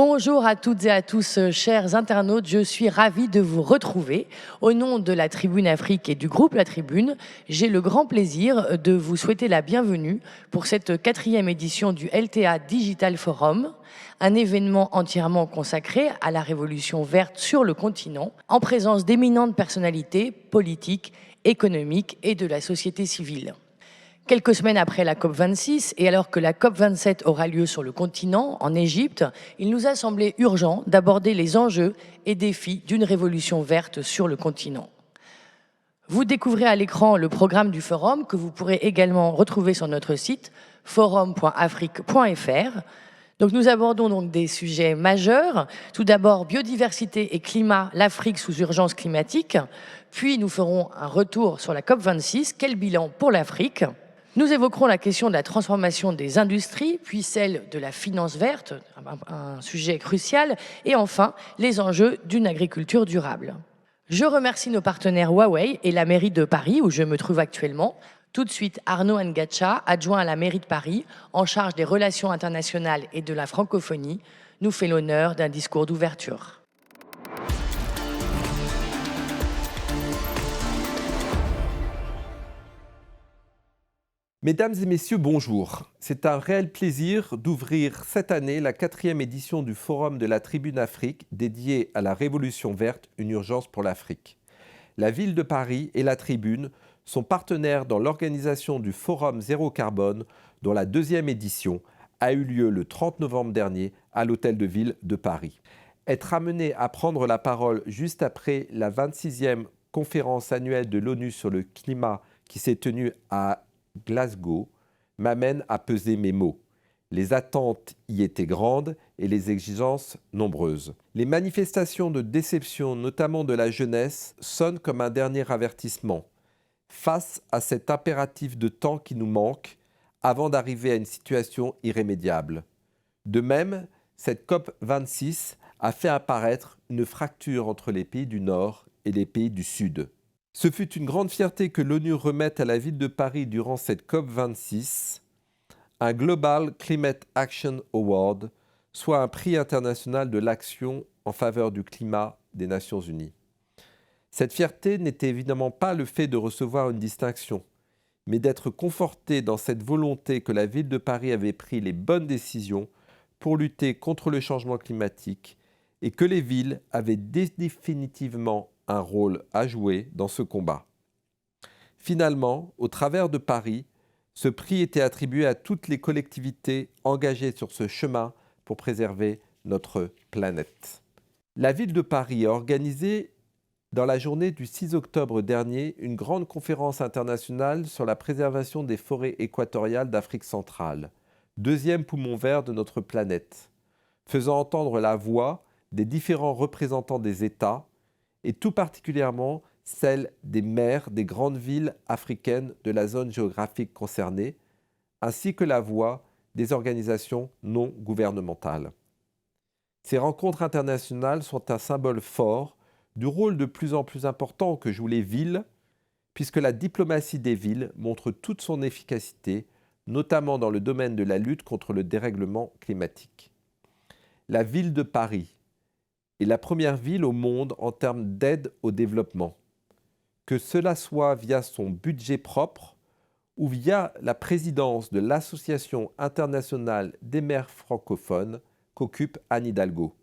Bonjour à toutes et à tous, chers internautes. Je suis ravie de vous retrouver. Au nom de la Tribune Afrique et du groupe La Tribune, j'ai le grand plaisir de vous souhaiter la bienvenue pour cette 4e édition du LTA Digital Forum, un événement entièrement consacré à la révolution verte sur le continent, en présence d'éminentes personnalités politiques, économiques et de la société civile. Quelques semaines après la COP26 et alors que la COP27 aura lieu sur le continent, en Égypte, il nous a semblé urgent d'aborder les enjeux et défis d'une révolution verte sur le continent. Vous découvrez à l'écran le programme du forum que vous pourrez également retrouver sur notre site forum.afrique.fr. Donc nous abordons donc des sujets majeurs. Tout d'abord, biodiversité et climat, l'Afrique sous urgence climatique. Puis nous ferons un retour sur la COP26. Quel bilan pour l'Afrique ? Nous évoquerons la question de la transformation des industries, puis celle de la finance verte, un sujet crucial, et enfin les enjeux d'une agriculture durable. Je remercie nos partenaires Huawei et la mairie de Paris, où je me trouve actuellement. Tout de suite, Arnaud Ngacha, adjoint à la mairie de Paris, en charge des relations internationales et de la francophonie, nous fait l'honneur d'un discours d'ouverture. Mesdames et messieurs, bonjour. C'est un réel plaisir d'ouvrir cette année la 4e édition du Forum de la Tribune Afrique dédié à la Révolution verte, une urgence pour l'Afrique. La ville de Paris et la Tribune sont partenaires dans l'organisation du Forum Zéro Carbone, dont la 2e édition a eu lieu le 30 novembre dernier à l'Hôtel de Ville de Paris. Être amené à prendre la parole juste après la 26e conférence annuelle de l'ONU sur le climat qui s'est tenue à Glasgow m'amène à peser mes mots. Les attentes y étaient grandes et les exigences nombreuses. Les manifestations de déception, notamment de la jeunesse, sonnent comme un dernier avertissement face à cet impératif de temps qui nous manque avant d'arriver à une situation irrémédiable. De même, cette COP26 a fait apparaître une fracture entre les pays du Nord et les pays du Sud. Ce fut une grande fierté que l'ONU remette à la ville de Paris durant cette COP26 un Global Climate Action Award, soit un prix international de l'action en faveur du climat des Nations Unies. Cette fierté n'était évidemment pas le fait de recevoir une distinction, mais d'être conforté dans cette volonté que la ville de Paris avait pris les bonnes décisions pour lutter contre le changement climatique et que les villes avaient définitivement un rôle à jouer dans ce combat. Finalement, au travers de Paris, ce prix était attribué à toutes les collectivités engagées sur ce chemin pour préserver notre planète. La ville de Paris a organisé, dans la journée du 6 octobre dernier, une grande conférence internationale sur la préservation des forêts équatoriales d'Afrique centrale, 2e poumon vert de notre planète, faisant entendre la voix des différents représentants des États, et tout particulièrement celle des maires des grandes villes africaines de la zone géographique concernée, ainsi que la voix des organisations non gouvernementales. Ces rencontres internationales sont un symbole fort du rôle de plus en plus important que jouent les villes, puisque la diplomatie des villes montre toute son efficacité, notamment dans le domaine de la lutte contre le dérèglement climatique. La ville de Paris est la première ville au monde en termes d'aide au développement, que cela soit via son budget propre ou via la présidence de l'Association internationale des maires francophones qu'occupe Anne Hidalgo.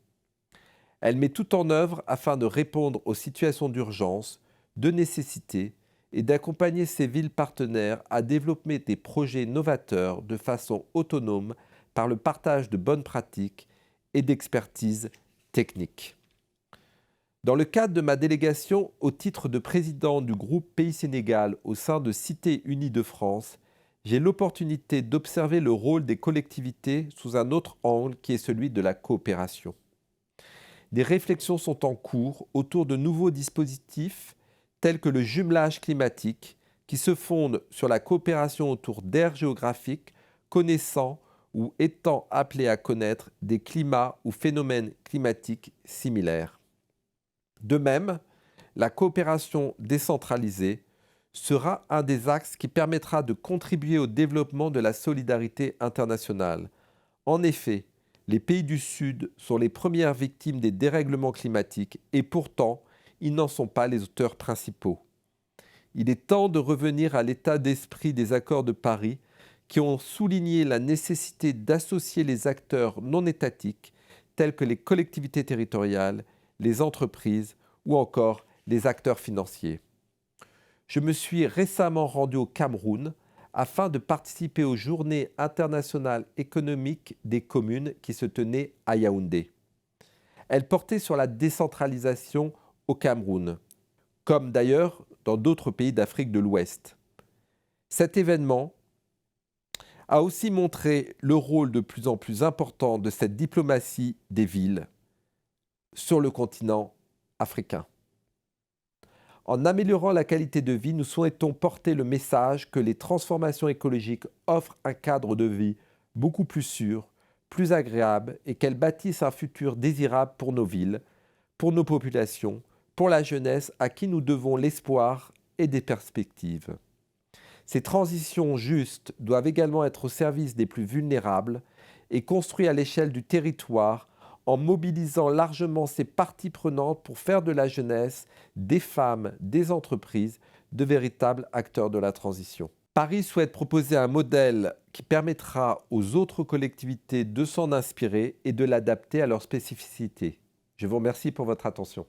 Elle met tout en œuvre afin de répondre aux situations d'urgence, de nécessité et d'accompagner ses villes partenaires à développer des projets novateurs de façon autonome par le partage de bonnes pratiques et d'expertise technique. Dans le cadre de ma délégation au titre de président du groupe Pays Sénégal au sein de Cité Unie de France, j'ai l'opportunité d'observer le rôle des collectivités sous un autre angle qui est celui de la coopération. Des réflexions sont en cours autour de nouveaux dispositifs tels que le jumelage climatique qui se fonde sur la coopération autour d'aires géographiques connaissant ou étant appelées à connaître des climats ou phénomènes climatiques similaires. De même, la coopération décentralisée sera un des axes qui permettra de contribuer au développement de la solidarité internationale. En effet, Les pays du Sud sont les premières victimes des dérèglements climatiques et pourtant, ils n'en sont pas les auteurs principaux. Il est temps de revenir à l'état d'esprit des accords de Paris qui ont souligné la nécessité d'associer les acteurs non étatiques tels que les collectivités territoriales, les entreprises ou encore les acteurs financiers. Je me suis récemment rendu au Cameroun afin de participer aux Journées internationales économiques des communes qui se tenaient à Yaoundé. Elles portaient sur la décentralisation au Cameroun, comme d'ailleurs dans d'autres pays d'Afrique de l'Ouest. Cet événement a aussi montré le rôle de plus en plus important de cette diplomatie des villes sur le continent africain. En améliorant la qualité de vie, nous souhaitons porter le message que les transformations écologiques offrent un cadre de vie beaucoup plus sûr, plus agréable et qu'elles bâtissent un futur désirable pour nos villes, pour nos populations, pour la jeunesse à qui nous devons l'espoir et des perspectives. Ces transitions justes doivent également être au service des plus vulnérables et construites à l'échelle du territoire en mobilisant largement ces parties prenantes pour faire de la jeunesse, des femmes, des entreprises, de véritables acteurs de la transition. Paris souhaite proposer un modèle qui permettra aux autres collectivités de s'en inspirer et de l'adapter à leurs spécificités. Je vous remercie pour votre attention.